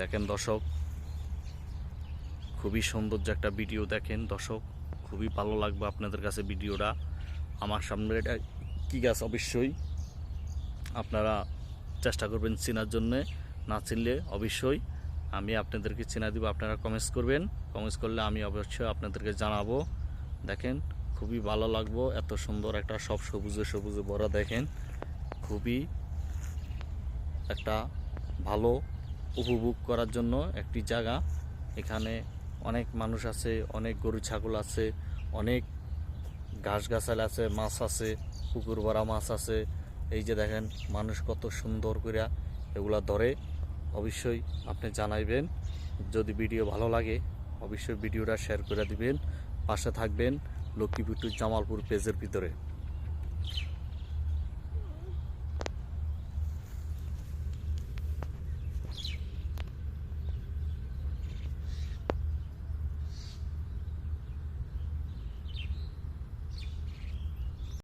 দেখেন দর্শক, খুবই সৌন্দর্য একটা ভিডিও। দেখেন দর্শক, খুবই ভালো লাগবে আপনাদের কাছে ভিডিওটা। আমার সামনে এটা কী গাছ অবশ্যই আপনারা চেষ্টা করবেন চেনার জন্যে। না চিনলে অবশ্যই আমি আপনাদেরকে চেনা দিব, আপনারা কমেন্টস করবেন। কমেন্টস করলে আমি অবশ্যই আপনাদেরকে জানাবো। দেখেন খুবই ভালো লাগবো, এত সুন্দর একটা সব সবুজে সবুজে ভরা। দেখেন খুবই একটা ভালো উপভোগ করার জন্য একটি জায়গা। এখানে অনেক মানুষ আছে, অনেক গরু ছাগল আছে, অনেক গাছগাছালি আছে, মাছ আছে, পুকুর ভরা মাছ আছে। এই যে দেখেন মানুষ কত সুন্দর করে এগুলা ধরে। অবশ্যই আপনি জানাইবেন। যদি ভিডিও ভালো লাগে অবশ্যই ভিডিওটা শেয়ার করে দিবেন। পাশে থাকবেন লক্ষ্মীপুর টু জামালপুর পেজের ভিতরে।